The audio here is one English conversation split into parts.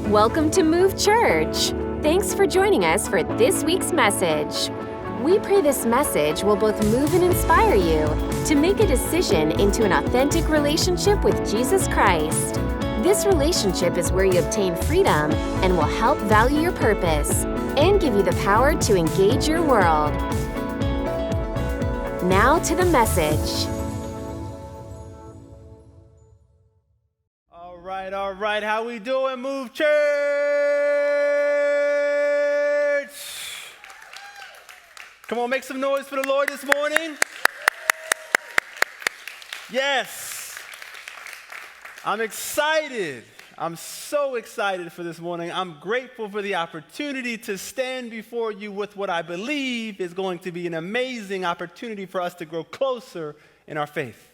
Welcome to Move Church. Thanks for joining us for this week's message. We pray this message will both move and inspire you to make a decision into an authentic relationship with Jesus Christ. This relationship is where you obtain freedom and will help value your purpose and give you the power to engage your world. Now to the message. All right. How we doing, Move Church? Come on, make some noise for the Lord this morning. Yes. I'm excited. I'm so excited for this morning. I'm grateful for the opportunity to stand before you with what I believe is going to be an amazing opportunity for us to grow closer in our faith.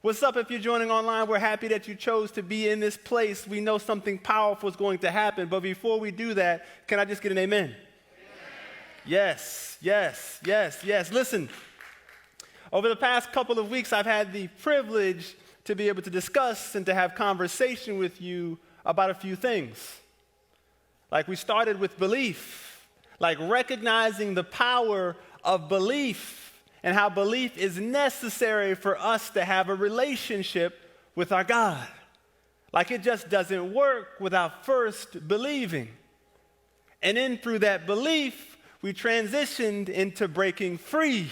What's up if you're joining online? We're happy that you chose to be in this place. We know something powerful is going to happen, but before we do that, can I just get an amen? Yes. Listen, over the past couple of weeks, I've had the privilege to be able to discuss and to have conversation with you about a few things. Like we started with belief, like recognizing the power of belief and how belief is necessary for us to have a relationship with our God. Like it just doesn't work without first believing. And then through that belief, we transitioned into breaking free.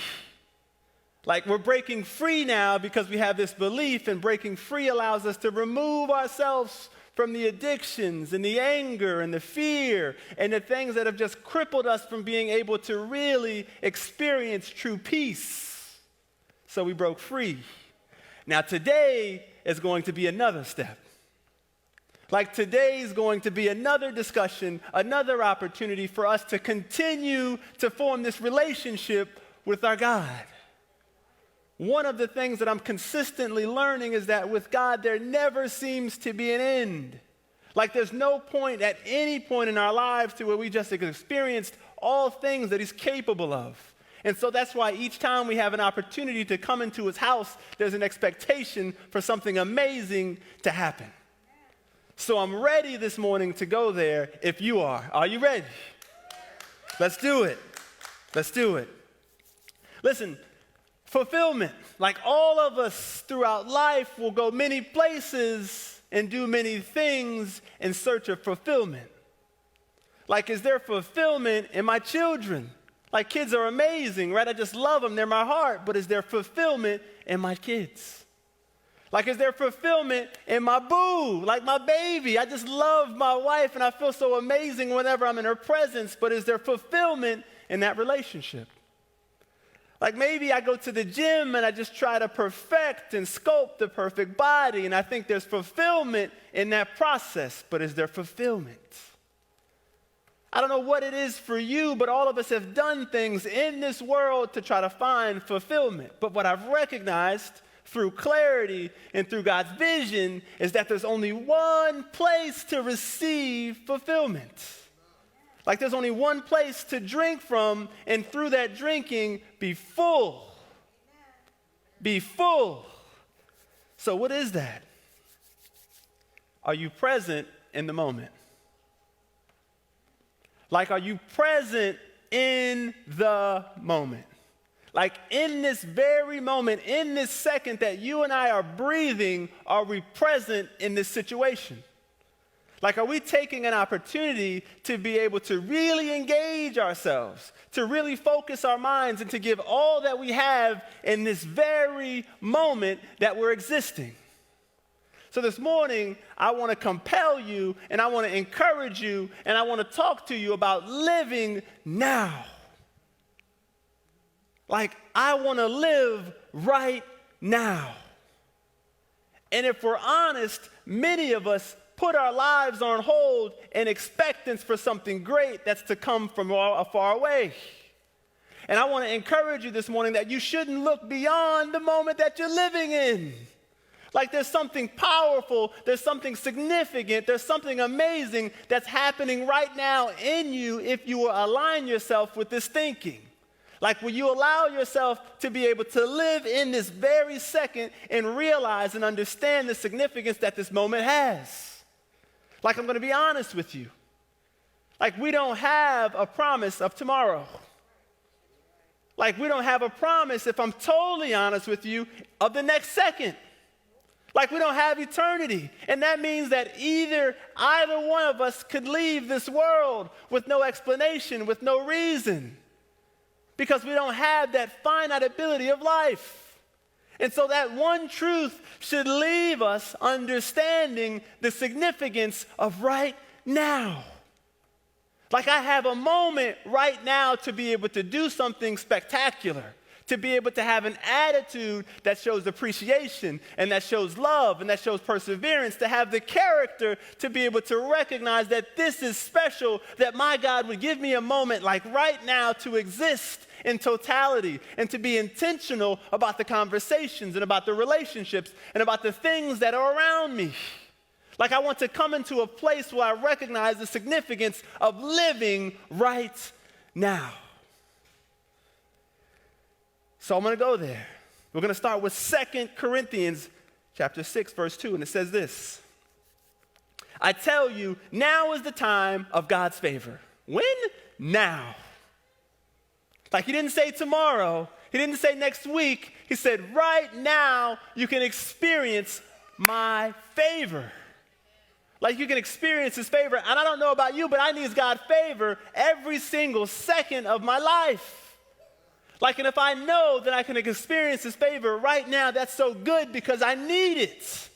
Like we're breaking free now because we have this belief, and breaking free allows us to remove ourselves from the addictions and the anger and the fear and the things that have just crippled us from being able to really experience true peace. So we broke free. Now today is going to be another step. Like today is going to be another discussion, another opportunity for us to continue to form this relationship with our God. One of the things that I'm consistently learning is that with God, there never seems to be an end. Like there's no point at any point in our lives to where we just experienced all things that He's capable of. And so that's why each time we have an opportunity to come into His house, there's an expectation for something amazing to happen. So I'm ready this morning to go there if you are. Are you ready? Let's do it. Listen. Fulfillment. Like all of us throughout life will go many places and do many things in search of fulfillment. Like, is there fulfillment in my children? Like, kids are amazing, right? I just love them. They're my heart. But is there fulfillment in my kids? Like, is there fulfillment in my boo? Like my baby. I just love my wife and I feel so amazing whenever I'm in her presence. But is there fulfillment in that relationship? Like maybe I go to the gym and I just try to perfect and sculpt the perfect body, and I think there's fulfillment in that process, but is there fulfillment? I don't know what it is for you, but all of us have done things in this world to try to find fulfillment. But what I've recognized through clarity and through God's vision is that there's only one place to receive fulfillment. Like there's only one place to drink from, and through that drinking, be full. Be full. So what is that? Are you present in the moment? Like, are you present in the moment? Like in this very moment, in this second that you and I are breathing, are we present in this situation? Like, are we taking an opportunity to be able to really engage ourselves, to really focus our minds, and to give all that we have in this very moment that we're existing? So this morning, I want to compel you, and I want to encourage you, and I want to talk to you about living now. Like, I want to live right now. And if we're honest, many of us put our lives on hold in expectance for something great that's to come from far away. And I want to encourage you this morning that you shouldn't look beyond the moment that you're living in. Like there's something powerful, there's something significant, there's something amazing that's happening right now in you if you will align yourself with this thinking. Like, will you allow yourself to be able to live in this very second and realize and understand the significance that this moment has? Like, I'm going to be honest with you. Like, we don't have a promise of tomorrow. Like, we don't have a promise, if I'm totally honest with you, of the next second. Like, we don't have eternity. And that means that either one of us could leave this world with no explanation, with no reason, because we don't have that finite ability of life. And so that one truth should leave us understanding the significance of right now. Like, I have a moment right now to be able to do something spectacular, to be able to have an attitude that shows appreciation and that shows love and that shows perseverance, to have the character to be able to recognize that this is special, that my God would give me a moment like right now to exist in totality and to be intentional about the conversations and about the relationships and about the things that are around me. Like, I want to come into a place where I recognize the significance of living right now. So I'm going to go there. We're going to start with 2 Corinthians chapter 6, verse 2, and it says this. I tell you, now is the time of God's favor. When? Now. Like, he didn't say tomorrow. He didn't say next week. He said, right now, you can experience my favor. Like, you can experience his favor. And I don't know about you, but I need God's favor every single second of my life. Like, and if I know that I can experience his favor right now, that's so good because I need it.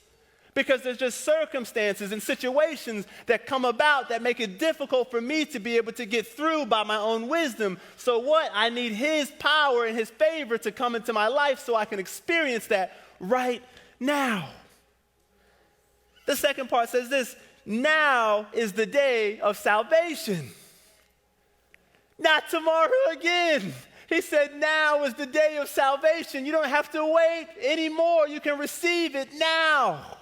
Because there's just circumstances and situations that come about that make it difficult for me to be able to get through by my own wisdom. So what? I need his power and his favor to come into my life so I can experience that right now. The second part says this, now is the day of salvation. Not tomorrow again. He said now is the day of salvation. You don't have to wait anymore. You can receive it now.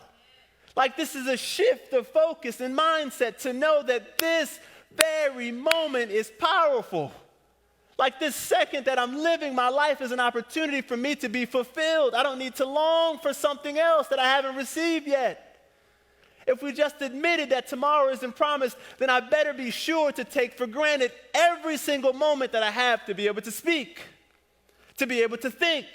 Like, this is a shift of focus and mindset to know that this very moment is powerful. Like, this second that I'm living my life is an opportunity for me to be fulfilled. I don't need to long for something else that I haven't received yet. If we just admitted that tomorrow isn't promised, then I better be sure to take for granted every single moment that I have to be able to speak, to be able to think,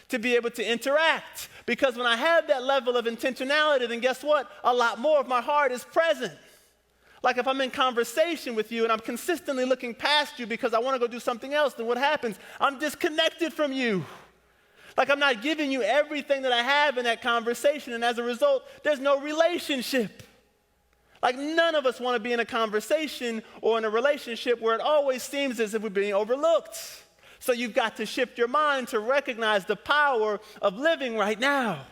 to be able to interact. Because when I have that level of intentionality, then guess what? A lot more of my heart is present. Like, if I'm in conversation with you and I'm consistently looking past you because I want to go do something else, then what happens? I'm disconnected from you. Like, I'm not giving you everything that I have in that conversation, and as a result, there's no relationship. Like, none of us want to be in a conversation or in a relationship where it always seems as if we're being overlooked. So you've got to shift your mind to recognize the power of living right now.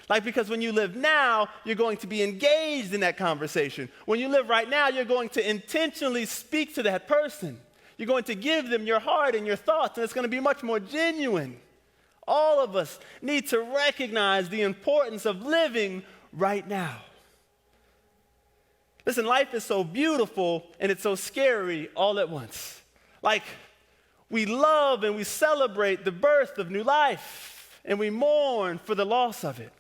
Like, because when you live now, you're going to be engaged in that conversation. When you live right now, you're going to intentionally speak to that person. You're going to give them your heart and your thoughts, and it's going to be much more genuine. All of us need to recognize the importance of living right now. Listen, life is so beautiful and it's so scary all at once. Like, we love and we celebrate the birth of new life, and we mourn for the loss of it.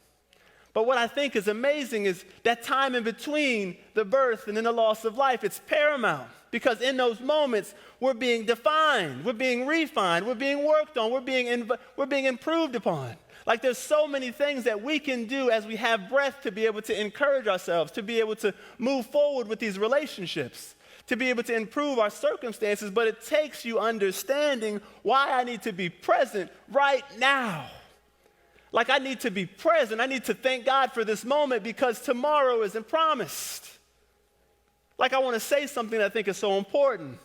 But what I think is amazing is that time in between the birth and then the loss of life, it's paramount. Because in those moments, we're being defined, we're being refined, we're being worked on, we're being improved upon. Like, there's so many things that we can do as we have breath to be able to encourage ourselves, to be able to move forward with these relationships, to be able to improve our circumstances. But it takes you understanding why I need to be present right now. Like, I need to be present. I need to thank God for this moment because tomorrow isn't promised. Like, I want to say something that I think is so important.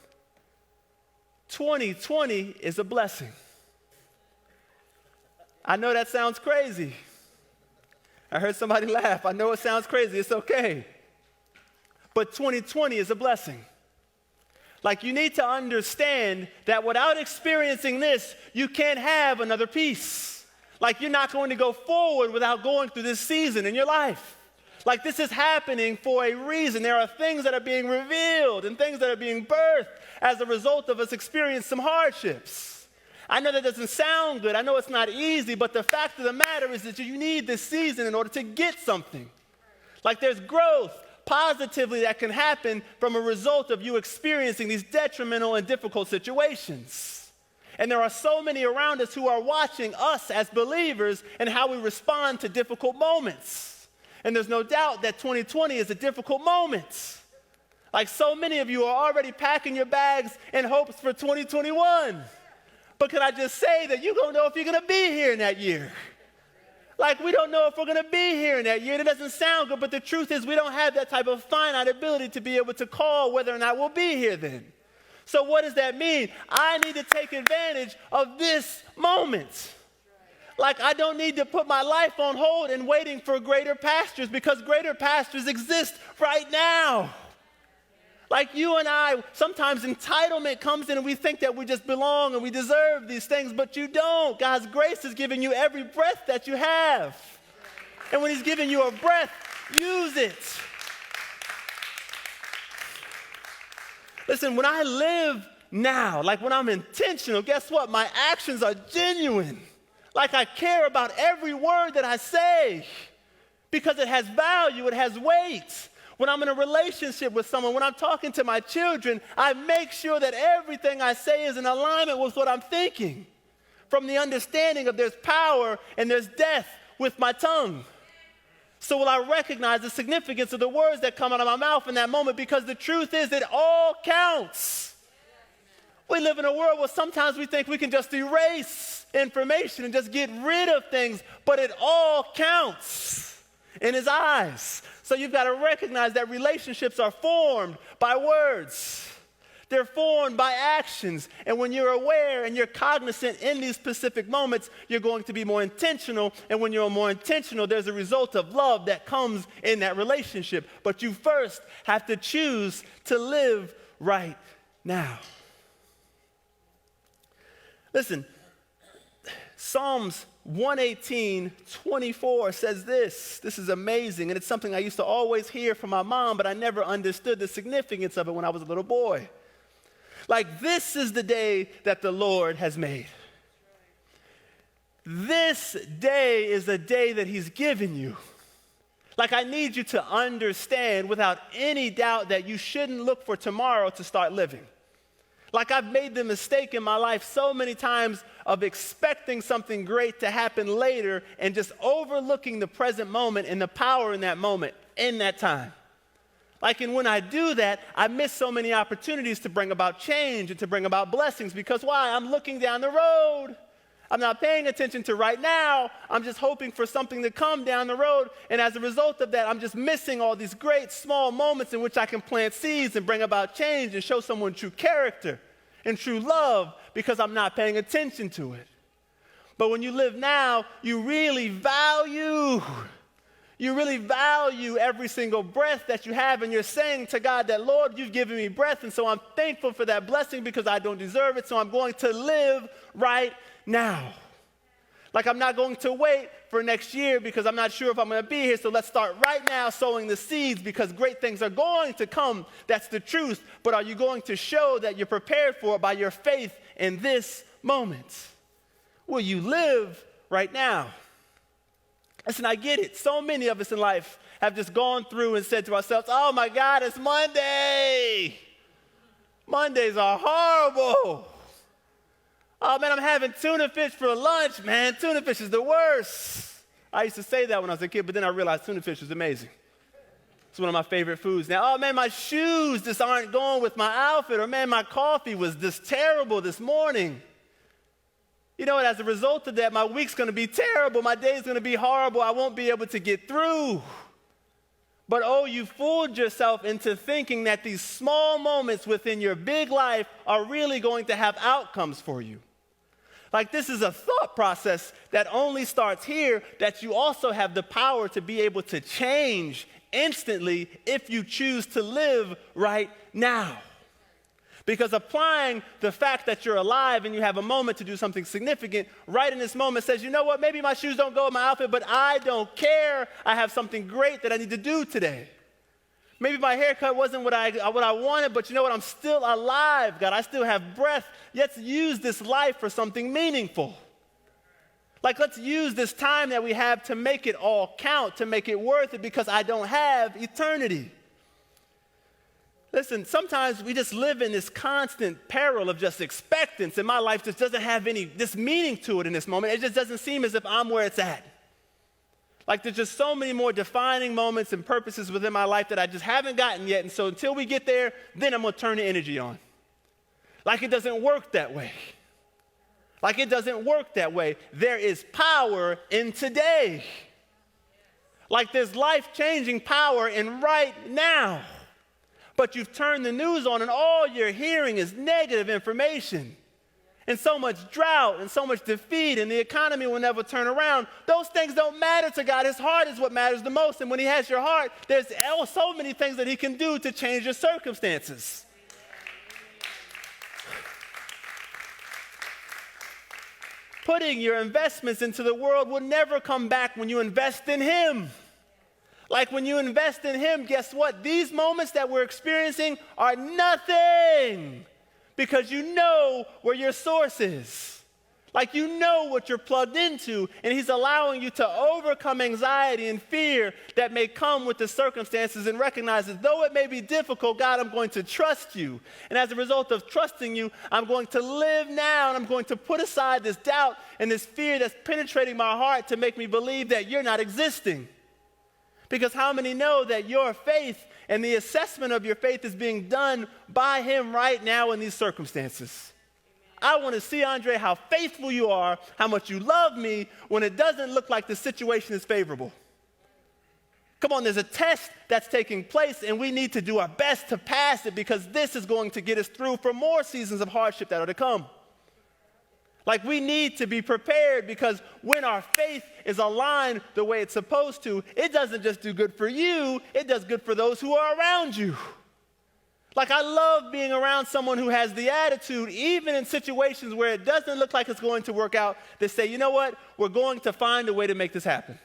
2020 is a blessing. I know that sounds crazy. I heard somebody laugh. I know it sounds crazy. It's okay. But 2020 is a blessing. Like, you need to understand that without experiencing this, you can't have another piece. Like, you're not going to go forward without going through this season in your life. Like, this is happening for a reason. There are things that are being revealed and things that are being birthed as a result of us experiencing some hardships. I know that doesn't sound good. I know it's not easy, but the fact of the matter is that you need this season in order to get something. Like, there's growth, positively that can happen from a result of you experiencing these detrimental and difficult situations. And there are so many around us who are watching us as believers and how we respond to difficult moments. And there's no doubt that 2020 is a difficult moment. Like so many of you are already packing your bags in hopes for 2021. But can I just say that you don't know if you're going to be here in that year? Like we don't know if we're going to be here in that year. It doesn't sound good, but the truth is we don't have that type of finite ability to be able to call whether or not we'll be here then. So what does that mean? I need to take advantage of this moment. Like I don't need to put my life on hold and waiting for greater pastures because greater pastures exist right now. Like you and I, sometimes entitlement comes in and we think that we just belong and we deserve these things, but you don't. God's grace is giving you every breath that you have. And when he's giving you a breath, use it. Listen, when I live now, like when I'm intentional, guess what? My actions are genuine. Like I care about every word that I say because it has value, it has weight. When I'm in a relationship with someone, when I'm talking to my children, I make sure that everything I say is in alignment with what I'm thinking. From the understanding of there's power and there's death with my tongue. So will I recognize the significance of the words that come out of my mouth in that moment because the truth is it all counts. We live in a world where sometimes we think we can just erase information and just get rid of things, but it all counts in his eyes. So you've got to recognize that relationships are formed by words. They're formed by actions. And when you're aware and you're cognizant in these specific moments, you're going to be more intentional. And when you're more intentional, there's a result of love that comes in that relationship. But you first have to choose to live right now. Listen, Psalms 118:24 says this. This is amazing, and it's something I used to always hear from my mom, but I never understood the significance of it when I was a little boy. Like, this is the day that the Lord has made. This day is the day that he's given you. Like, I need you to understand without any doubt that you shouldn't look for tomorrow to start living. Like I've made the mistake in my life so many times of expecting something great to happen later and just overlooking the present moment and the power in that moment, in that time. Like, and when I do that, I miss so many opportunities to bring about change and to bring about blessings because why? I'm looking down the road. I'm not paying attention to right now. I'm just hoping for something to come down the road. And as a result of that, I'm just missing all these great small moments in which I can plant seeds and bring about change and show someone true character and true love because I'm not paying attention to it. But when you live now, you really value every single breath that you have, and you're saying to God that, Lord, you've given me breath, and so I'm thankful for that blessing because I don't deserve it, so I'm going to live right now. Like I'm not going to wait for next year because I'm not sure if I'm going to be here, so let's start right now sowing the seeds because great things are going to come. That's the truth. But are you going to show that you're prepared for it by your faith in this moment? Will you live right now? Listen, I get it. So many of us in life have just gone through and said to ourselves, oh my God, it's Monday. Mondays are horrible. Oh man, I'm having tuna fish for lunch, man. Tuna fish is the worst. I used to say that when I was a kid, but then I realized tuna fish was amazing. It's one of my favorite foods. Now, oh man, my shoes just aren't going with my outfit. Or man, my coffee was just terrible this morning. You know what, as a result of that, my week's going to be terrible. My day's going to be horrible. I won't be able to get through. But oh, you fooled yourself into thinking that these small moments within your big life are really going to have outcomes for you. Like this is a thought process that only starts here, that you also have the power to be able to change instantly if you choose to live right now. Because applying the fact that you're alive and you have a moment to do something significant right in this moment says, you know what, maybe my shoes don't go with my outfit, but I don't care. I have something great that I need to do today. Maybe my haircut wasn't what I wanted, but you know what, I'm still alive, God. I still have breath. Let's use this life for something meaningful. Like, let's use this time that we have to make it all count, to make it worth it, because I don't have eternity. Listen, sometimes we just live in this constant peril of just expectance, and my life just doesn't have this meaning to it in this moment. It just doesn't seem as if I'm where it's at. Like there's just so many more defining moments and purposes within my life that I just haven't gotten yet, and so until we get there, then I'm going to turn the energy on. Like it doesn't work that way. Like it doesn't work that way. There is power in today. Like there's life-changing power in right now. But you've turned the news on and all you're hearing is negative information. And so much drought and so much defeat and the economy will never turn around. Those things don't matter to God. His heart is what matters the most. And when he has your heart, there's so many things that he can do to change your circumstances. Putting your investments into the world will never come back when you invest in him. Like when you invest in him, guess what? These moments that we're experiencing are nothing because you know where your source is. Like you know what you're plugged into, and he's allowing you to overcome anxiety and fear that may come with the circumstances and recognize that though it may be difficult, God, I'm going to trust you. And as a result of trusting you, I'm going to live now, and I'm going to put aside this doubt and this fear that's penetrating my heart to make me believe that you're not existing. Because how many know that your faith and the assessment of your faith is being done by him right now in these circumstances? I want to see, Andre, how faithful you are, how much you love me when it doesn't look like the situation is favorable. Come on, there's a test that's taking place, and we need to do our best to pass it because this is going to get us through for more seasons of hardship that are to come. Like we need to be prepared because when our faith is aligned the way it's supposed to, it doesn't just do good for you, it does good for those who are around you. Like I love being around someone who has the attitude, even in situations where it doesn't look like it's going to work out, they say, you know what, we're going to find a way to make this happen.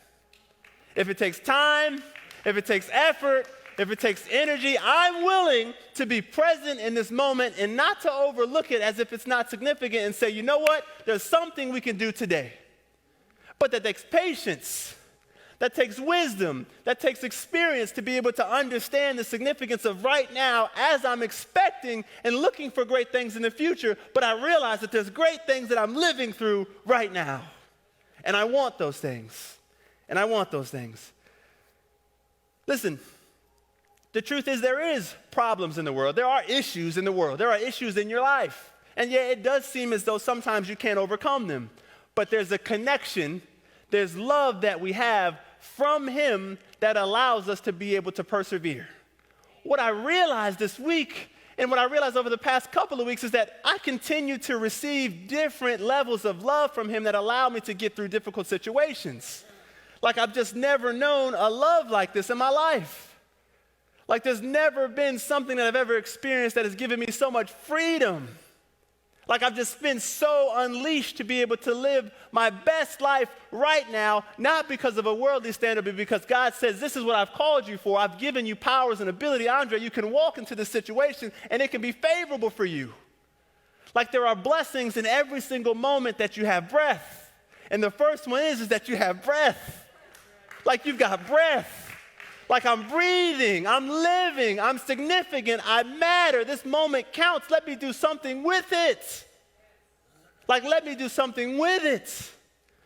If it takes time, if it takes effort, if it takes energy, I'm willing to be present in this moment and not to overlook it as if it's not significant and say, you know what, there's something we can do today. But that takes patience, that takes wisdom, that takes experience to be able to understand the significance of right now as I'm expecting and looking for great things in the future, but I realize that there's great things that I'm living through right now. And I want those things. And I want those things. Listen. The truth is there is problems in the world. There are issues in the world. There are issues in your life. And yet it does seem as though sometimes you can't overcome them. But there's a connection, there's love that we have from him that allows us to be able to persevere. What I realized this week and what I realized over the past couple of weeks is that I continue to receive different levels of love from him that allow me to get through difficult situations. Like I've just never known a love like this in my life. Like there's never been something that I've ever experienced that has given me so much freedom. Like I've just been so unleashed to be able to live my best life right now, not because of a worldly standard, but because God says, this is what I've called you for. I've given you powers and ability. Andre, you can walk into this situation and it can be favorable for you. Like there are blessings in every single moment that you have breath. And the first one is that you have breath. Like you've got breath. Like I'm breathing, I'm living, I'm significant, I matter. This moment counts. Let me do something with it. Like let me do something with it.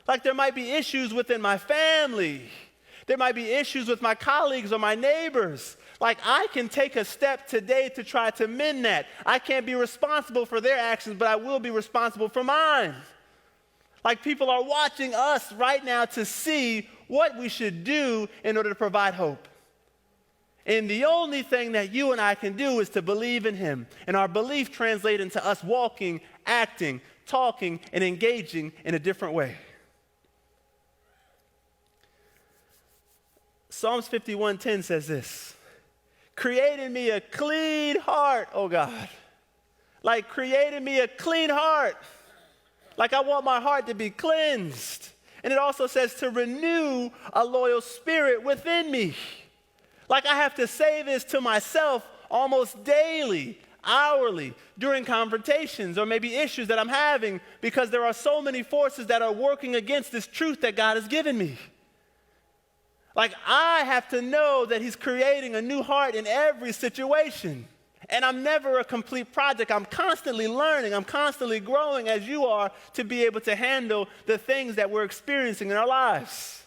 Like there might be issues within my family. There might be issues with my colleagues or my neighbors. Like I can take a step today to try to mend that. I can't be responsible for their actions, but I will be responsible for mine. Like people are watching us right now to see what we should do in order to provide hope. And the only thing that you and I can do is to believe in him. And our belief translates into us walking, acting, talking, and engaging in a different way. Psalms 51:10 says this, create in me a clean heart, oh God. Like create in me a clean heart. Like I want my heart to be cleansed. And it also says to renew a loyal spirit within me. Like I have to say this to myself almost daily, hourly, during confrontations or maybe issues that I'm having because there are so many forces that are working against this truth that God has given me. Like I have to know that he's creating a new heart in every situation. And I'm never a complete project. I'm constantly learning. I'm constantly growing as you are to be able to handle the things that we're experiencing in our lives.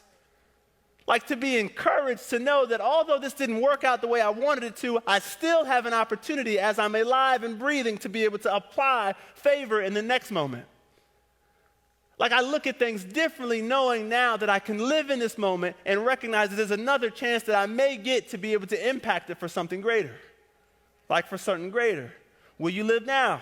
Like to be encouraged to know that although this didn't work out the way I wanted it to, I still have an opportunity as I'm alive and breathing to be able to apply favor in the next moment. Like I look at things differently knowing now that I can live in this moment and recognize that there's another chance that I may get to be able to impact it for something greater. Like for something greater. Will you live now?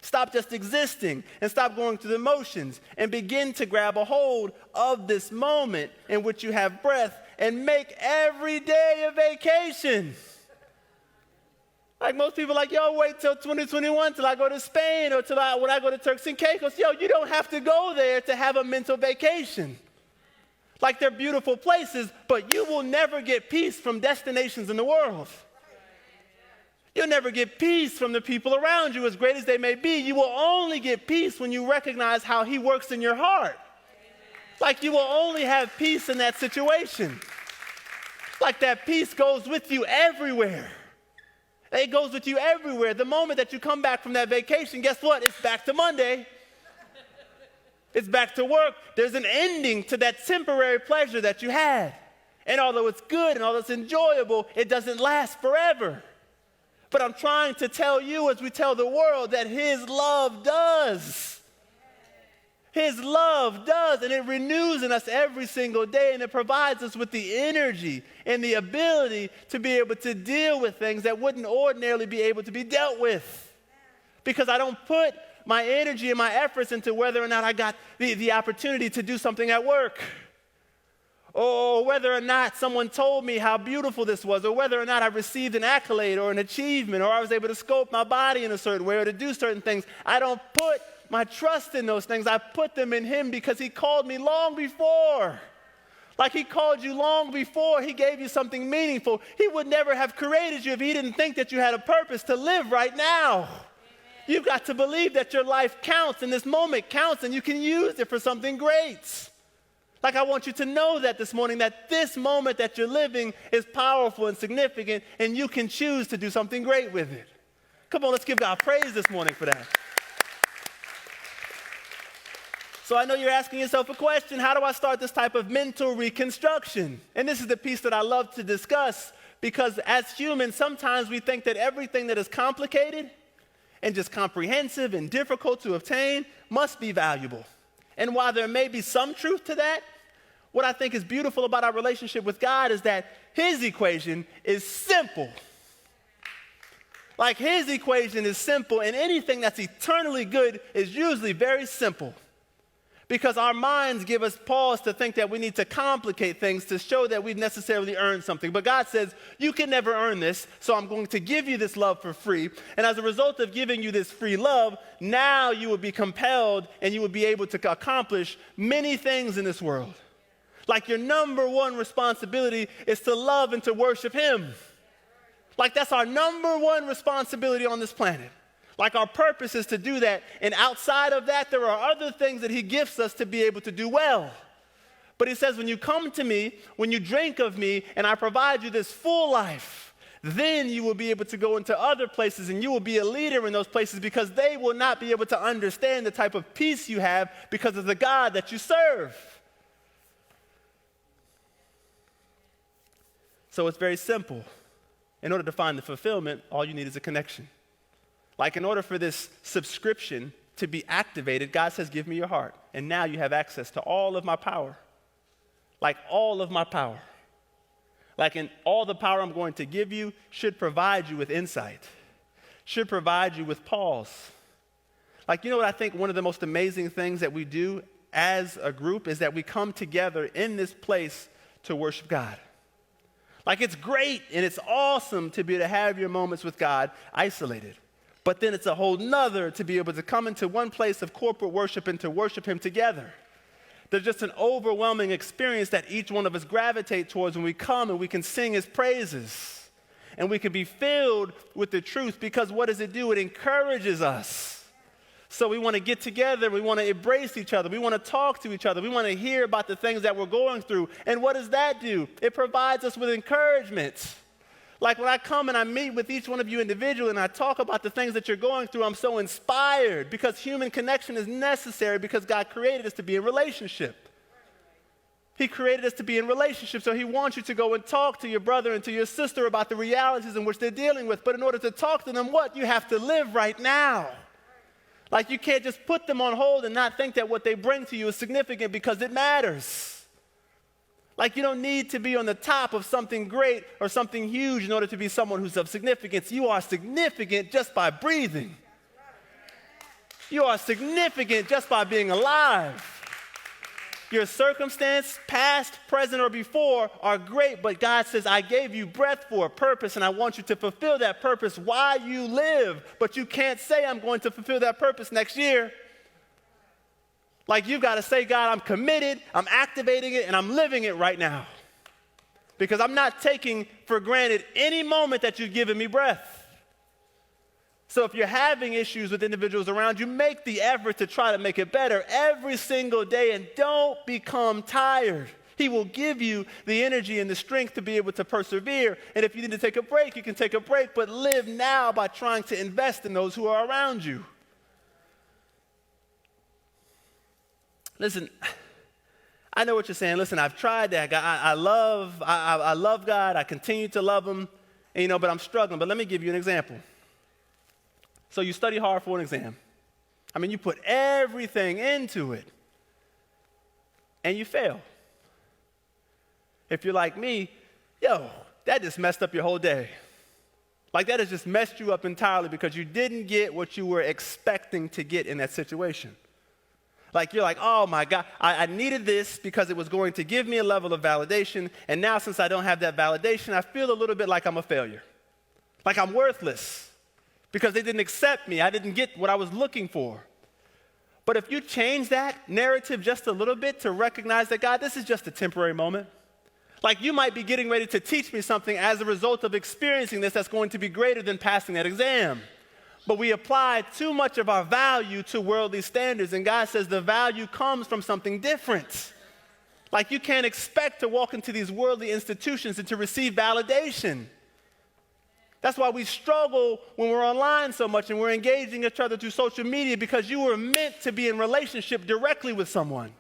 Stop just existing and stop going through the motions and begin to grab a hold of this moment in which you have breath and make every day a vacation. Like most people are like, yo, wait till 2021 till I go to Spain or when I go to Turks and Caicos. Yo, you don't have to go there to have a mental vacation. Like they're beautiful places, but you will never get peace from destinations in the world. You'll never get peace from the people around you, as great as they may be. You will only get peace when you recognize how he works in your heart. Like you will only have peace in that situation. Like that peace goes with you everywhere. It goes with you everywhere. The moment that you come back from that vacation, guess what? It's back to Monday. It's back to work. There's an ending to that temporary pleasure that you had. And although it's good and although it's enjoyable, it doesn't last forever. But I'm trying to tell you, as we tell the world, that his love does. His love does, and it renews in us every single day, and it provides us with the energy and the ability to be able to deal with things that wouldn't ordinarily be able to be dealt with. Because I don't put my energy and my efforts into whether or not I got the opportunity to do something at work, or whether or not someone told me how beautiful this was, or whether or not I received an accolade or an achievement, or I was able to sculpt my body in a certain way or to do certain things. I don't put my trust in those things. I put them in him because he called me long before. Like he called you long before he gave you something meaningful. He would never have created you if he didn't think that you had a purpose to live right now. Amen. You've got to believe that your life counts and this moment counts and you can use it for something great. Like I want you to know that this morning, that this moment that you're living is powerful and significant, and you can choose to do something great with it. Come on, let's give God praise this morning for that. So I know you're asking yourself a question: how do I start this type of mental reconstruction? And this is the piece that I love to discuss, because as humans, sometimes we think that everything that is complicated and just comprehensive and difficult to obtain must be valuable. And while there may be some truth to that, what I think is beautiful about our relationship with God is that his equation is simple. Like his equation is simple, and anything that's eternally good is usually very simple. Because our minds give us pause to think that we need to complicate things to show that we've necessarily earned something. But God says, you can never earn this, so I'm going to give you this love for free. And as a result of giving you this free love, now you will be compelled and you will be able to accomplish many things in this world. Like your number one responsibility is to love and to worship him. Like that's our number one responsibility on this planet. Like our purpose is to do that. And outside of that, there are other things that he gifts us to be able to do well. But he says, when you come to me, when you drink of me, and I provide you this full life, then you will be able to go into other places and you will be a leader in those places, because they will not be able to understand the type of peace you have because of the God that you serve. So it's very simple. In order to find the fulfillment, all you need is a connection. Like in order for this subscription to be activated, God says, give me your heart. And now you have access to all of my power. Like all of my power. Like in all the power I'm going to give you should provide you with insight. Should provide you with pause. Like, you know what I think one of the most amazing things that we do as a group is that we come together in this place to worship God. Like it's great and it's awesome to be able to have your moments with God isolated. But then it's a whole nother to be able to come into one place of corporate worship and to worship him together. There's just an overwhelming experience that each one of us gravitate towards when we come and we can sing his praises. And we can be filled with the truth, because what does it do? It encourages us. So we want to get together, we want to embrace each other, we want to talk to each other, we want to hear about the things that we're going through. And what does that do? It provides us with encouragement. Like when I come and I meet with each one of you individually and I talk about the things that you're going through, I'm so inspired because human connection is necessary because God created us to be in relationship. He created us to be in relationship, so he wants you to go and talk to your brother and to your sister about the realities in which they're dealing with. But in order to talk to them, what? You have to live right now. Like you can't just put them on hold and not think that what they bring to you is significant because it matters. Like you don't need to be on the top of something great or something huge in order to be someone who's of significance. You are significant just by breathing. You are significant just by being alive. Your circumstance, past, present, or before, are great, but God says, I gave you breath for a purpose, and I want you to fulfill that purpose while you live. But you can't say, I'm going to fulfill that purpose next year. Like you've got to say, God, I'm committed, I'm activating it, and I'm living it right now. Because I'm not taking for granted any moment that you've given me breath. So if you're having issues with individuals around you, make the effort to try to make it better every single day and don't become tired. He will give you the energy and the strength to be able to persevere. And if you need to take a break, you can take a break, but live now by trying to invest in those who are around you. Listen, I know what you're saying. Listen, I've tried that. I love God. I continue to love him, and, but I'm struggling. But let me give you an example. So you study hard for an exam. I mean, you put everything into it, and you fail. If you're like me, that just messed up your whole day. Like that has just messed you up entirely because you didn't get what you were expecting to get in that situation. Like you're like, oh my God, I needed this because it was going to give me a level of validation, and now since I don't have that validation, I feel a little bit like I'm a failure. Like I'm worthless. Because they didn't accept me. I didn't get what I was looking for. But if you change that narrative just a little bit to recognize that, God, this is just a temporary moment. Like you might be getting ready to teach me something as a result of experiencing this that's going to be greater than passing that exam. But we apply too much of our value to worldly standards, and God says the value comes from something different. Like you can't expect to walk into these worldly institutions and to receive validation. That's why we struggle when we're online so much and we're engaging each other through social media because you were meant to be in relationship directly with someone.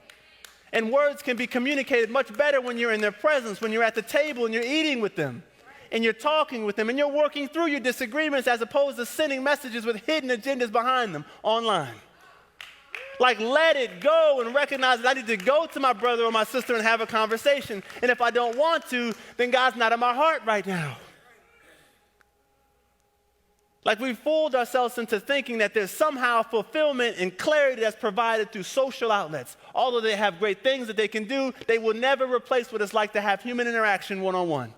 And words can be communicated much better when you're in their presence, when you're at the table and you're eating with them and you're talking with them and you're working through your disagreements as opposed to sending messages with hidden agendas behind them online. Like let it go and recognize that I need to go to my brother or my sister and have a conversation. And if I don't want to, then God's not in my heart right now. Like we fooled ourselves into thinking that there's somehow fulfillment and clarity that's provided through social outlets. Although they have great things that they can do, they will never replace what it's like to have human interaction one-on-one.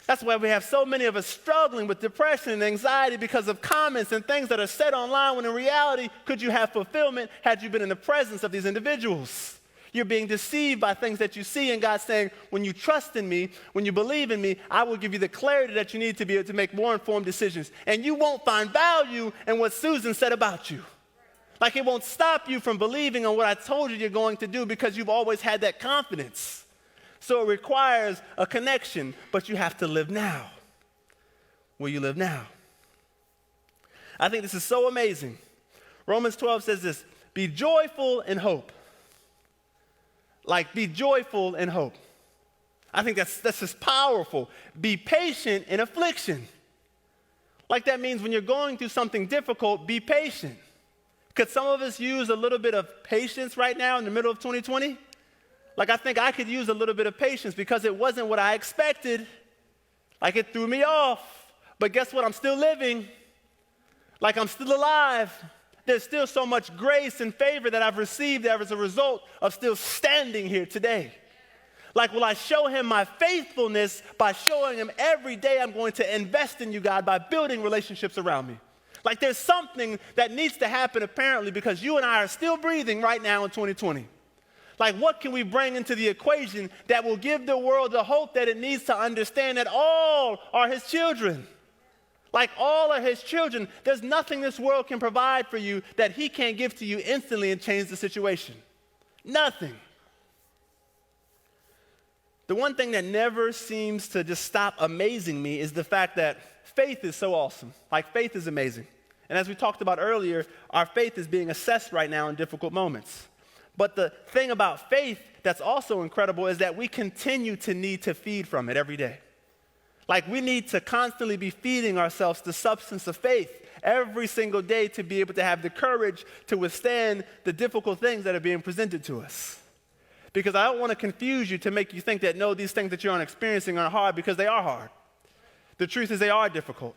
That's why we have so many of us struggling with depression and anxiety because of comments and things that are said online when in reality, could you have fulfillment had you been in the presence of these individuals? You're being deceived by things that you see, and God's saying, when you trust in me, when you believe in me, I will give you the clarity that you need to be able to make more informed decisions. And you won't find value in what Susan said about you. Like it won't stop you from believing on what I told you you're going to do because you've always had that confidence. So it requires a connection, but you have to live now. Will you live now? I think this is so amazing. Romans 12 says this, be joyful in hope. Like, be joyful in hope. I think that's just powerful. Be patient in affliction. Like that means when you're going through something difficult, be patient. Could some of us use a little bit of patience right now in the middle of 2020? Like I think I could use a little bit of patience because it wasn't what I expected. Like it threw me off. But guess what? I'm still living. Like I'm still alive. There's still so much grace and favor that I've received as a result of still standing here today. Like, will I show him my faithfulness by showing him every day I'm going to invest in you, God, by building relationships around me? Like, there's something that needs to happen, apparently, because you and I are still breathing right now in 2020. Like, what can we bring into the equation that will give the world the hope that it needs to understand that all are his children? Like all are his children. There's nothing this world can provide for you that he can't give to you instantly and change the situation. Nothing. the one thing that never seems to just stop amazing me is the fact that faith is so awesome. Like, faith is amazing. And as we talked about earlier, our faith is being assessed right now in difficult moments. But the thing about faith that's also incredible is that we continue to need to feed from it every day. Like, we need to constantly be feeding ourselves the substance of faith every single day to be able to have the courage to withstand the difficult things that are being presented to us. Because I don't want to confuse you to make you think that, no, these things that you're experiencing are hard, because they are hard. The truth is they are difficult.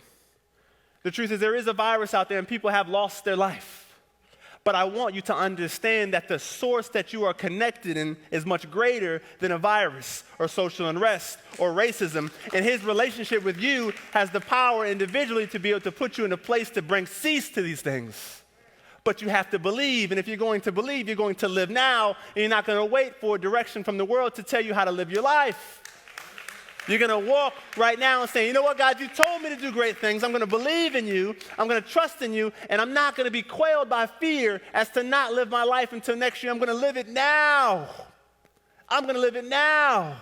The truth is there is a virus out there and people have lost their life. But I want you to understand that the source that you are connected in is much greater than a virus or social unrest or racism. And his relationship with you has the power individually to be able to put you in a place to bring cease to these things. But you have to believe, and if you're going to believe, you're going to live now, and you're not going to wait for a direction from the world to tell you how to live your life. You're going to walk right now and say, you know what, God, you told me to do great things. I'm going to believe in you. I'm going to trust in you. And I'm not going to be quailed by fear as to not live my life until next year. I'm going to live it now. I'm going to live it now.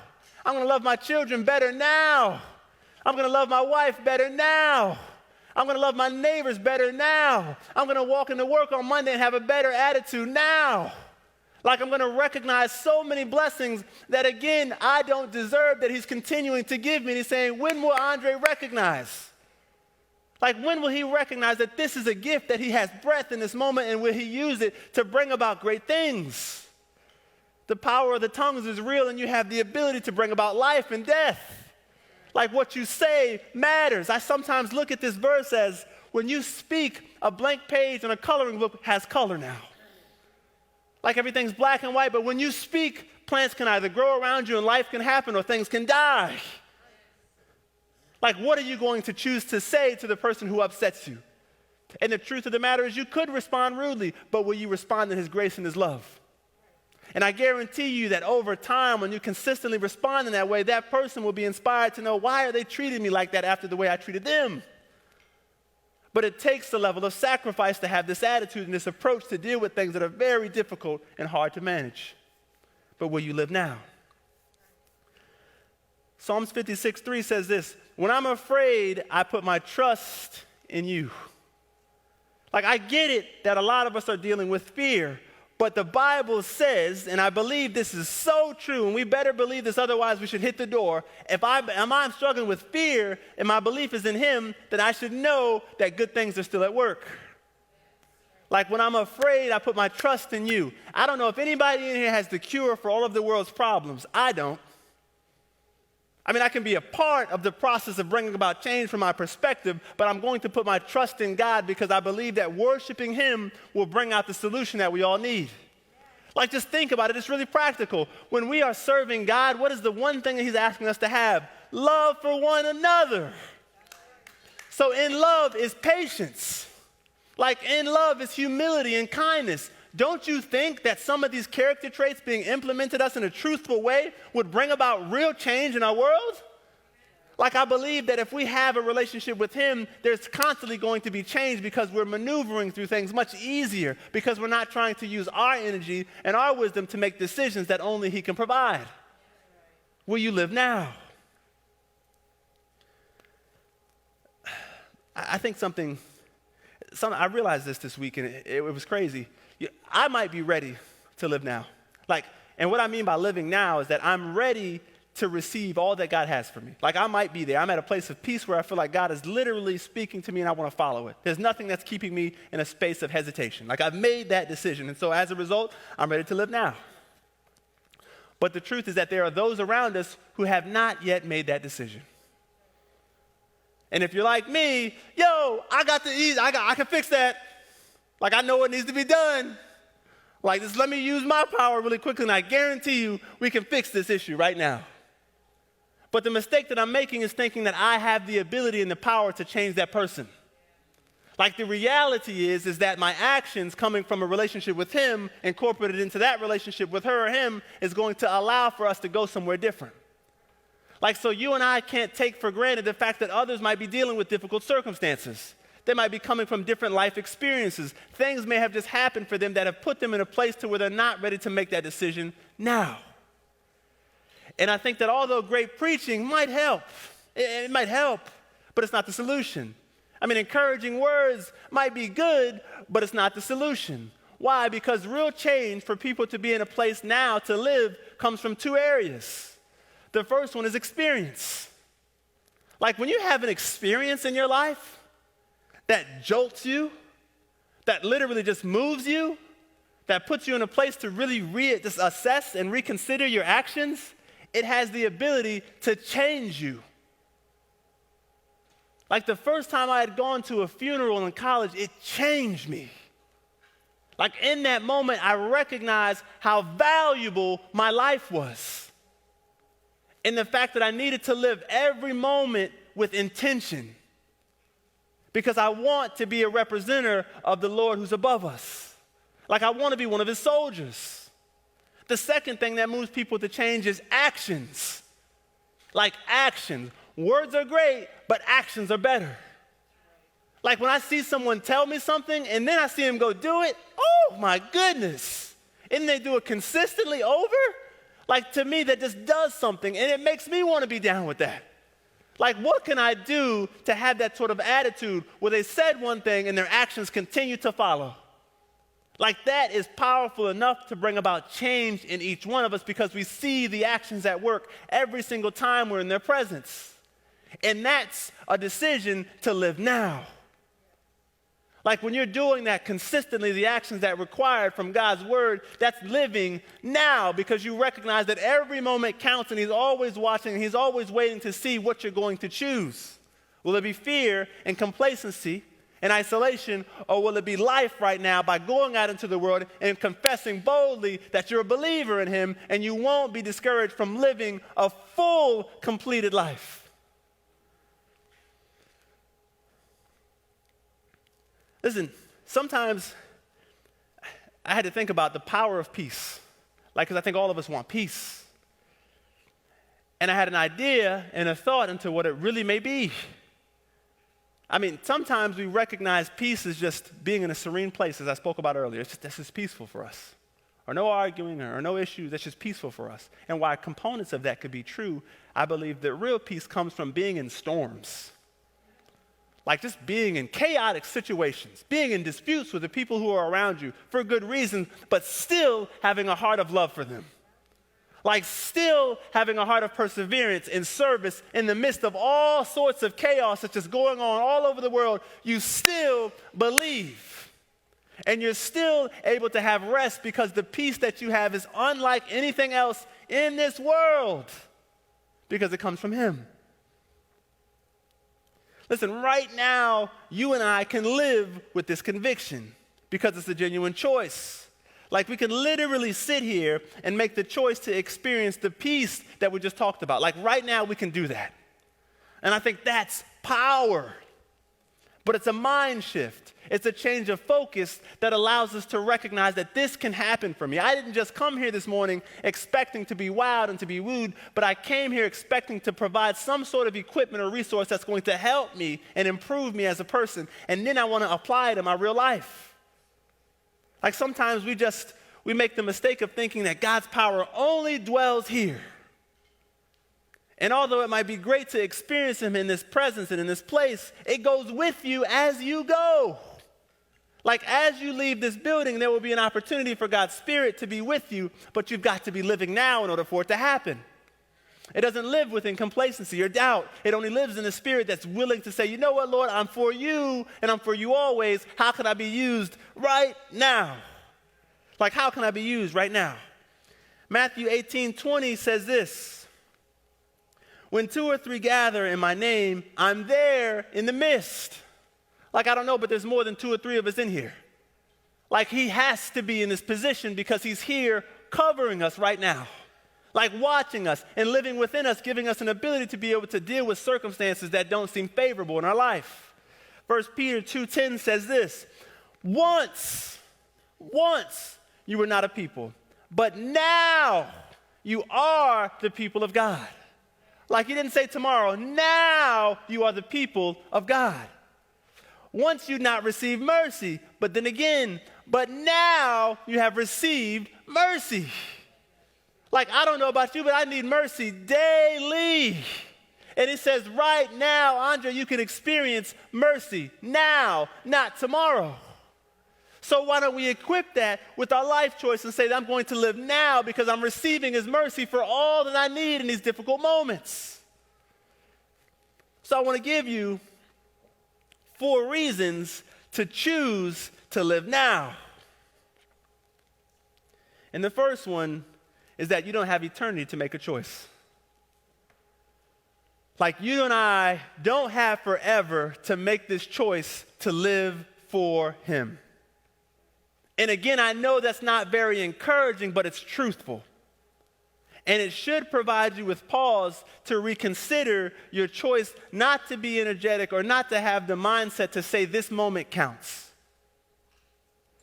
I'm going to love my children better now. I'm going to love my wife better now. I'm going to love my neighbors better now. I'm going to walk into work on Monday and have a better attitude now. Like, I'm going to recognize so many blessings that, again, I don't deserve, that he's continuing to give me. And he's saying, when will Andre recognize? Like, when will he recognize that this is a gift, that he has breath in this moment, and will he use it to bring about great things? The power of the tongues is real, and you have the ability to bring about life and death. Like, what you say matters. I sometimes look at this verse as, when you speak, a blank page on a coloring book has color now. Like, everything's black and white, but when you speak, plants can either grow around you and life can happen, or things can die. Like, what are you going to choose to say to the person who upsets you? And the truth of the matter is, you could respond rudely, but will you respond in his grace and his love? And I guarantee you that over time, when you consistently respond in that way, that person will be inspired to know, why are they treating me like that after the way I treated them? But it takes a level of sacrifice to have this attitude and this approach to deal with things that are very difficult and hard to manage. But will you live now? Psalms 56:3 says this, when I'm afraid, I put my trust in you. Like, I get it that a lot of us are dealing with fear, but the Bible says, and I believe this is so true, and we better believe this, otherwise we should hit the door. If I'm struggling with fear and my belief is in him, then I should know that good things are still at work. Like, when I'm afraid, I put my trust in you. I don't know if anybody in here has the cure for all of the world's problems. I don't. I mean, I can be a part of the process of bringing about change from my perspective, but I'm going to put my trust in God because I believe that worshiping him will bring out the solution that we all need. Like, just think about it. It's really practical. When we are serving God, what is the one thing that he's asking us to have? Love for one another. So in love is patience. Like, in love is humility and kindness. Don't you think that some of these character traits being implemented us in a truthful way would bring about real change in our world? Like, I believe that if we have a relationship with him, there's constantly going to be change because we're maneuvering through things much easier, because we're not trying to use our energy and our wisdom to make decisions that only he can provide. Will you live now? I think I realized this week, and it was crazy. I might be ready to live now. Like, and what I mean by living now is that I'm ready to receive all that God has for me. Like, I might be there. I'm at a place of peace where I feel like God is literally speaking to me and I want to follow it. There's nothing that's keeping me in a space of hesitation. Like, I've made that decision. And so as a result, I'm ready to live now. But the truth is that there are those around us who have not yet made that decision. And if you're like me, I got the ease. I can fix that. Like, I know what needs to be done. Like, just let me use my power really quickly, and I guarantee you we can fix this issue right now. But the mistake that I'm making is thinking that I have the ability and the power to change that person. Like, the reality is that my actions coming from a relationship with him, incorporated into that relationship with her or him, is going to allow for us to go somewhere different. Like, so you and I can't take for granted the fact that others might be dealing with difficult circumstances. They might be coming from different life experiences. Things may have just happened for them that have put them in a place to where they're not ready to make that decision now. And I think that although great preaching might help, it might help, but it's not the solution. I mean, encouraging words might be good, but it's not the solution. Why? Because real change for people to be in a place now to live comes from two areas. The first one is experience. Like when you have an experience in your life that jolts you, that literally just moves you, that puts you in a place to really just assess and reconsider your actions, it has the ability to change you. Like the first time I had gone to a funeral in college, it changed me. Like in that moment, I recognized how valuable my life was. And the fact that I needed to live every moment with intention. Because I want to be a representative of the Lord who's above us. Like I want to be one of his soldiers. The second thing that moves people to change is actions. Like actions. Words are great, but actions are better. Like when I see someone tell me something and then I see them go do it, oh my goodness. And they do it consistently over. Like to me, that just does something and it makes me want to be down with that. Like what can I do to have that sort of attitude where they said one thing and their actions continue to follow? Like that is powerful enough to bring about change in each one of us because we see the actions at work every single time we're in their presence. And that's a decision to live now. Like when you're doing that consistently, the actions that are required from God's word, that's living now because you recognize that every moment counts and he's always watching and he's always waiting to see what you're going to choose. Will it be fear and complacency and isolation, or will it be life right now by going out into the world and confessing boldly that you're a believer in him and you won't be discouraged from living a full, completed life? Listen, sometimes I had to think about the power of peace, like because I think all of us want peace. And I had an idea and a thought into what it really may be. I mean, sometimes we recognize peace as just being in a serene place, as I spoke about earlier. That's just peaceful for us. Or no arguing or no issues, that's just peaceful for us. And while components of that could be true, I believe that real peace comes from being in storms. Like just being in chaotic situations, being in disputes with the people who are around you for good reasons, but still having a heart of love for them. Like still having a heart of perseverance and service in the midst of all sorts of chaos that's just going on all over the world. You still believe. And you're still able to have rest because the peace that you have is unlike anything else in this world because it comes from him. Listen, right now, you and I can live with this conviction because it's a genuine choice. Like we can literally sit here and make the choice to experience the peace that we just talked about. Like right now, we can do that. And I think that's power. But it's a mind shift. It's a change of focus that allows us to recognize that this can happen for me. I didn't just come here this morning expecting to be wowed and to be wooed, but I came here expecting to provide some sort of equipment or resource that's going to help me and improve me as a person. And then I want to apply it in my real life. Like sometimes we make the mistake of thinking that God's power only dwells here. And although it might be great to experience him in this presence and in this place, it goes with you as you go. Like as you leave this building, there will be an opportunity for God's Spirit to be with you, but you've got to be living now in order for it to happen. It doesn't live within complacency or doubt. It only lives in a spirit that's willing to say, you know what, Lord, I'm for you and I'm for you always. How can I be used right now? Like how can I be used right now? Matthew 18:20 says this. When 2 or 3 gather in my name, I'm there in the midst. Like, I don't know, but there's more than 2 or 3 of us in here. Like, he has to be in this position because he's here covering us right now. Like, watching us and living within us, giving us an ability to be able to deal with circumstances that don't seem favorable in our life. 1 Peter 2:10 says this. Once you were not a people, but now you are the people of God. Like he didn't say tomorrow, now you are the people of God. Once you not received mercy, but then again, but now you have received mercy. Like, I don't know about you, but I need mercy daily. And it says right now, Andre, you can experience mercy now, not tomorrow. So why don't we equip that with our life choice and say that I'm going to live now because I'm receiving his mercy for all that I need in these difficult moments. So I want to give you 4 reasons to choose to live now. And the first one is that you don't have eternity to make a choice. Like, you and I don't have forever to make this choice to live for him. And again, I know that's not very encouraging, but it's truthful. And it should provide you with pause to reconsider your choice not to be energetic or not to have the mindset to say this moment counts.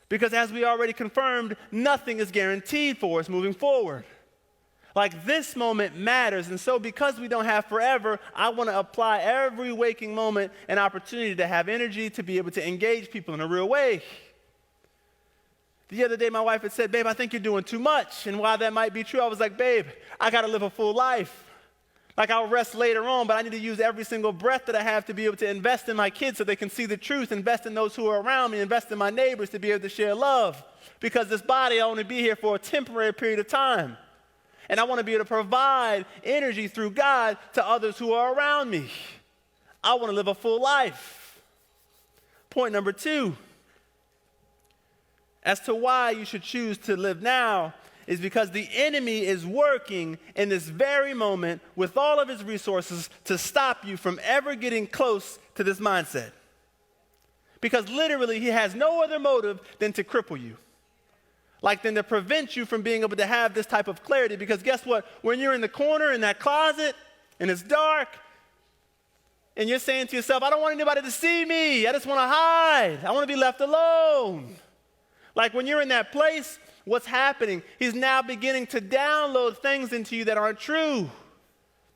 Because as we already confirmed, nothing is guaranteed for us moving forward. Like, this moment matters, and so because we don't have forever, I want to apply every waking moment an opportunity to have energy to be able to engage people in a real way. The other day, my wife had said, babe, I think you're doing too much. And while that might be true, I was like, babe, I got to live a full life. Like, I'll rest later on, but I need to use every single breath that I have to be able to invest in my kids so they can see the truth, invest in those who are around me, invest in my neighbors to be able to share love. Because this body will only be here for a temporary period of time. And I want to be able to provide energy through God to others who are around me. I want to live a full life. Point number 2. As to why you should choose to live now is because the enemy is working in this very moment with all of his resources to stop you from ever getting close to this mindset. Because literally he has no other motive than to cripple you. Like, than to prevent you from being able to have this type of clarity. Because guess what? When you're in the corner in that closet and it's dark and you're saying to yourself, I don't want anybody to see me. I just want to hide. I want to be left alone. Like, when you're in that place, what's happening? He's now beginning to download things into you that aren't true.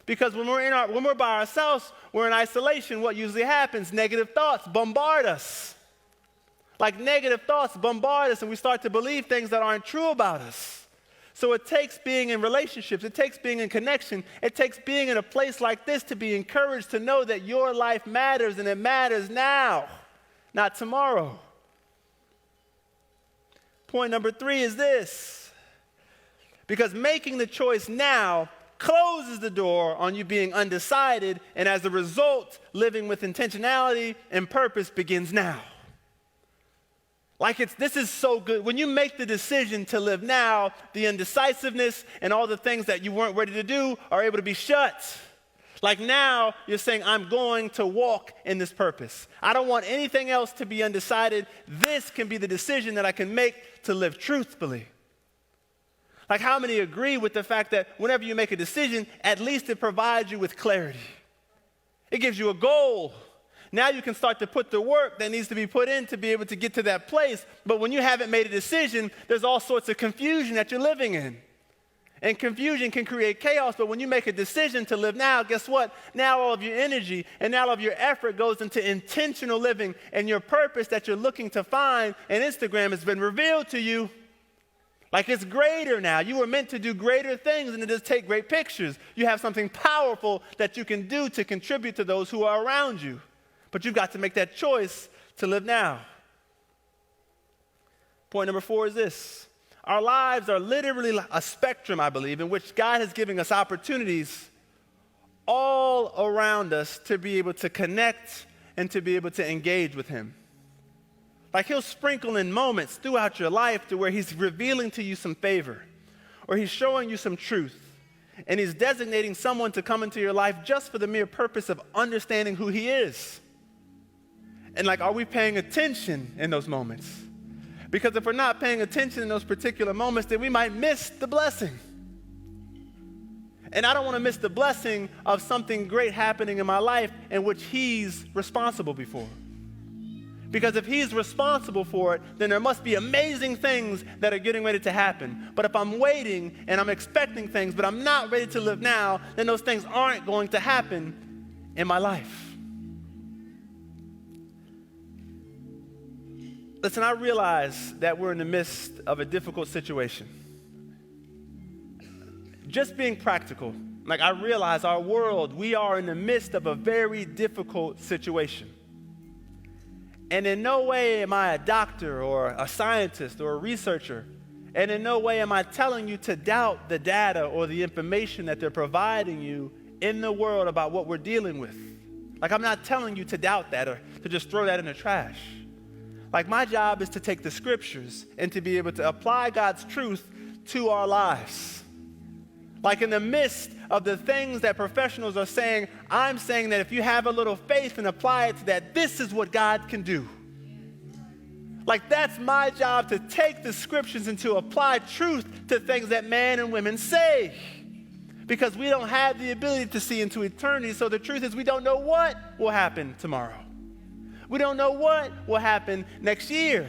Because when we're by ourselves, we're in isolation. What usually happens? Negative thoughts bombard us. Like, negative thoughts bombard us, and we start to believe things that aren't true about us. So it takes being in relationships. It takes being in connection. It takes being in a place like this to be encouraged to know that your life matters, and it matters now, not tomorrow. Point number 3 is this. Because making the choice now closes the door on you being undecided, and as a result, living with intentionality and purpose begins now. Like, this is so good. When you make the decision to live now, the indecisiveness and all the things that you weren't ready to do are able to be shut. Like, now you're saying, I'm going to walk in this purpose. I don't want anything else to be undecided. This can be the decision that I can make to live truthfully. Like, how many agree with the fact that whenever you make a decision, at least it provides you with clarity? It gives you a goal. Now you can start to put the work that needs to be put in to be able to get to that place. But when you haven't made a decision, there's all sorts of confusion that you're living in. And confusion can create chaos, but when you make a decision to live now, guess what? Now all of your energy and now all of your effort goes into intentional living, and your purpose that you're looking to find in Instagram has been revealed to you. Like, it's greater now. You were meant to do greater things than to just take great pictures. You have something powerful that you can do to contribute to those who are around you. But you've got to make that choice to live now. Point number 4 is this. Our lives are literally a spectrum, I believe, in which God has given us opportunities all around us to be able to connect and to be able to engage with him. Like, he'll sprinkle in moments throughout your life to where he's revealing to you some favor, or he's showing you some truth, and he's designating someone to come into your life just for the mere purpose of understanding who he is. And like, are we paying attention in those moments? Because if we're not paying attention in those particular moments, then we might miss the blessing. And I don't want to miss the blessing of something great happening in my life in which he's responsible before. Because if he's responsible for it, then there must be amazing things that are getting ready to happen. But if I'm waiting and I'm expecting things, but I'm not ready to live now, then those things aren't going to happen in my life. Listen, I realize that we're in the midst of a difficult situation. just being practical, like I realize our world, we are in the midst of a very difficult situation. And in no way am I a doctor or a scientist or a researcher. And in no way am I telling you to doubt the data or the information that they're providing you in the world about what we're dealing with. Like, I'm not telling you to doubt that or to just throw that in the trash. Like, my job is to take the scriptures and to be able to apply God's truth to our lives. Like, in the midst of the things that professionals are saying, I'm saying that if you have a little faith and apply it to that, this is what God can do. Like, that's my job, to take the scriptures and to apply truth to things that men and women say. Because we don't have the ability to see into eternity, so the truth is we don't know what will happen tomorrow. We don't know what will happen next year.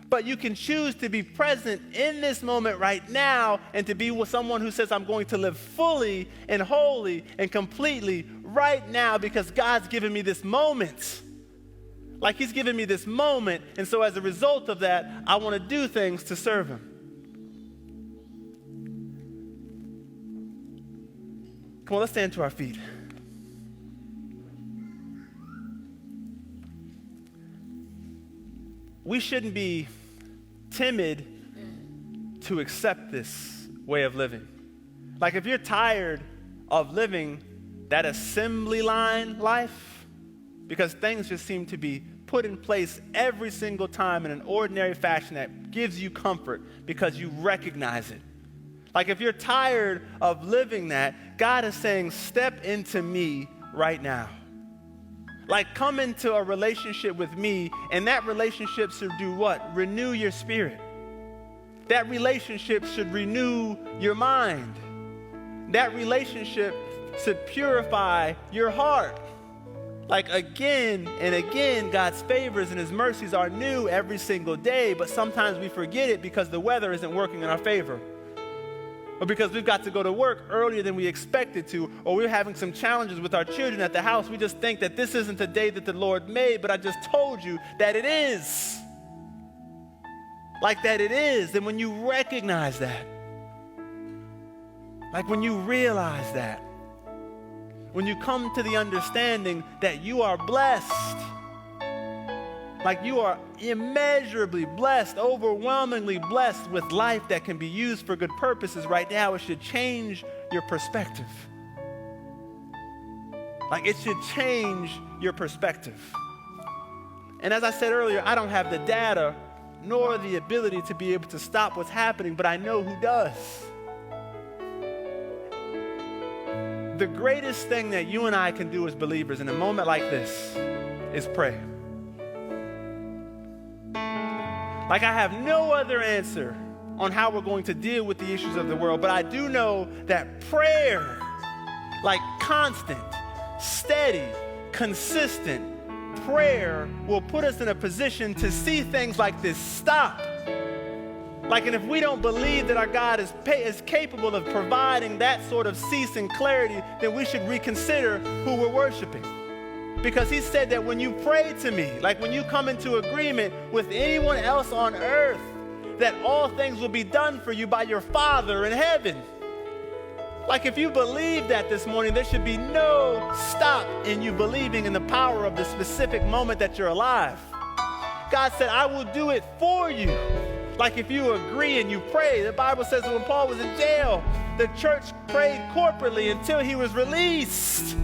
But you can choose to be present in this moment right now and to be with someone who says, I'm going to live fully and wholly and completely right now because God's given me this moment. Like, he's given me this moment, and so as a result of that, I want to do things to serve him. Come on, let's stand to our feet. We shouldn't be timid to accept this way of living. Like, if you're tired of living that assembly line life, because things just seem to be put in place every single time in an ordinary fashion that gives you comfort because you recognize it. Like, if you're tired of living that, God is saying, step into me right now. Like, come into a relationship with me, and that relationship should do what? Renew your spirit. That relationship should renew your mind. That relationship should purify your heart. Like, again and again, God's favors and his mercies are new every single day, but sometimes we forget it because the weather isn't working in our favor. Or because we've got to go to work earlier than we expected to, or we're having some challenges with our children at the house. We just think that this isn't the day that the Lord made, but I just told you that it is. Like, that it is. And when you recognize that, like when you realize that, when you come to the understanding that you are blessed, like you are immeasurably blessed, overwhelmingly blessed with life that can be used for good purposes right now, it should change your perspective. Like, it should change your perspective. And as I said earlier, I don't have the data nor the ability to be able to stop what's happening, but I know who does. The greatest thing that you and I can do as believers in a moment like this is pray. Like, I have no other answer on how we're going to deal with the issues of the world, but I do know that prayer, like constant, steady, consistent prayer, will put us in a position to see things like this stop. Like, and if we don't believe that our God is capable of providing that sort of cease and clarity, then we should reconsider who we're worshiping. Because he said that when you pray to me, like when you come into agreement with anyone else on earth, that all things will be done for you by your Father in heaven. Like, if you believe that this morning, there should be no stop in you believing in the power of the specific moment that you're alive. God said, I will do it for you. Like, if you agree and you pray, the Bible says that when Paul was in jail, the church prayed corporately until he was released.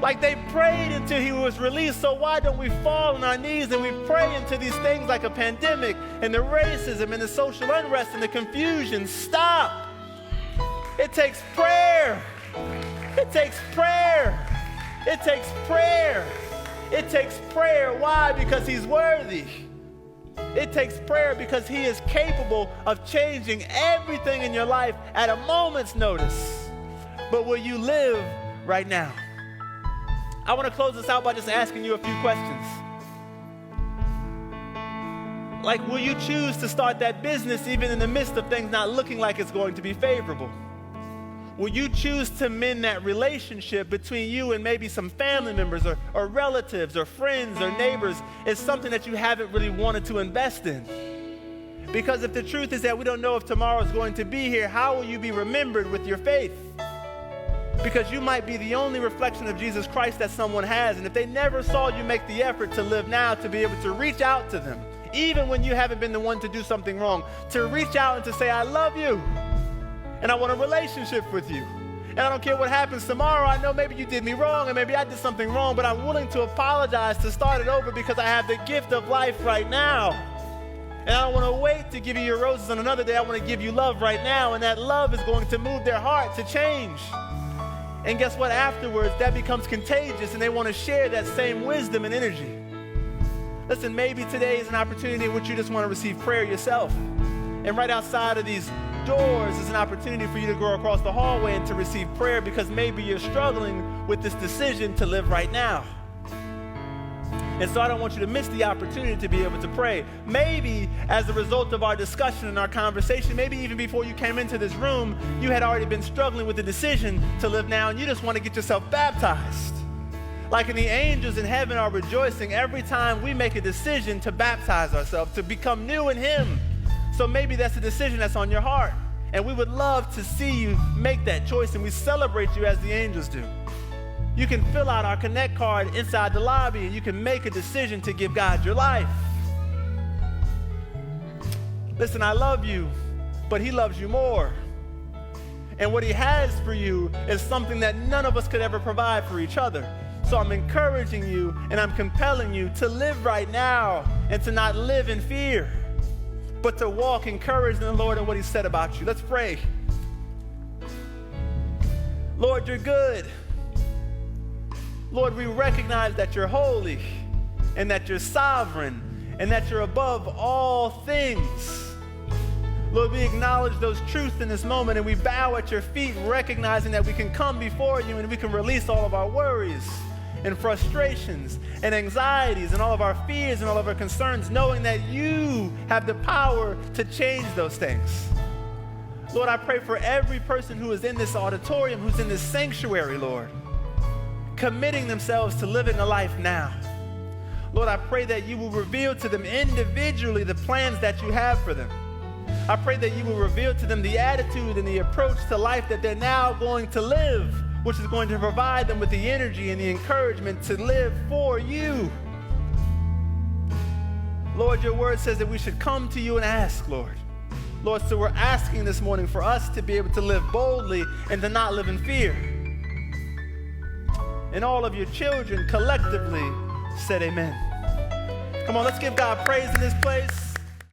Like, they prayed until he was released. So why don't we fall on our knees and we pray into these things like a pandemic and the racism and the social unrest and the confusion? Stop. It takes prayer. It takes prayer. It takes prayer. It takes prayer. Why? Because he's worthy. It takes prayer because he is capable of changing everything in your life at a moment's notice. But will you live right now? I want to close this out by just asking you a few questions. Like, will you choose to start that business even in the midst of things not looking like it's going to be favorable? Will you choose to mend that relationship between you and maybe some family members or relatives or friends or neighbors? It's something that you haven't really wanted to invest in. Because if the truth is that we don't know if tomorrow is going to be here, how will you be remembered with your faith? Because you might be the only reflection of Jesus Christ that someone has. And if they never saw you make the effort to live now, to be able to reach out to them, even when you haven't been the one to do something wrong, to reach out and to say, I love you, and I want a relationship with you. And I don't care what happens tomorrow. I know maybe you did me wrong, and maybe I did something wrong, but I'm willing to apologize, to start it over, because I have the gift of life right now. And I don't want to wait to give you your roses on another day. I want to give you love right now, and that love is going to move their heart to change. And guess what? Afterwards, that becomes contagious, and they want to share that same wisdom and energy. Listen, maybe today is an opportunity in which you just want to receive prayer yourself. And right outside of these doors is an opportunity for you to go across the hallway and to receive prayer, because maybe you're struggling with this decision to live right now. And so I don't want you to miss the opportunity to be able to pray. Maybe as a result of our discussion and our conversation, maybe even before you came into this room, you had already been struggling with the decision to live now, and you just want to get yourself baptized. Like the angels in heaven are rejoicing every time we make a decision to baptize ourselves, to become new in Him. So maybe that's a decision that's on your heart. And we would love to see you make that choice, and we celebrate you as the angels do. You can fill out our Connect card inside the lobby, and you can make a decision to give God your life. Listen, I love you, but He loves you more. And what He has for you is something that none of us could ever provide for each other. So I'm encouraging you and I'm compelling you to live right now and to not live in fear, but to walk encouraged in the Lord and what He said about you. Let's pray. Lord, you're good. Lord, we recognize that you're holy and that you're sovereign and that you're above all things. Lord, we acknowledge those truths in this moment, and we bow at your feet, recognizing that we can come before you and we can release all of our worries and frustrations and anxieties and all of our fears and all of our concerns, knowing that you have the power to change those things. Lord, I pray for every person who is in this auditorium, who's in this sanctuary, Lord, committing themselves to living a life now. Lord, I pray that you will reveal to them individually the plans that you have for them. I pray that you will reveal to them the attitude and the approach to life that they're now going to live, which is going to provide them with the energy and the encouragement to live for you. Lord, your word says that we should come to you and ask, Lord. Lord, so we're asking this morning for us to be able to live boldly and to not live in fear. And all of your children collectively said amen. Come on, let's give God praise in this place.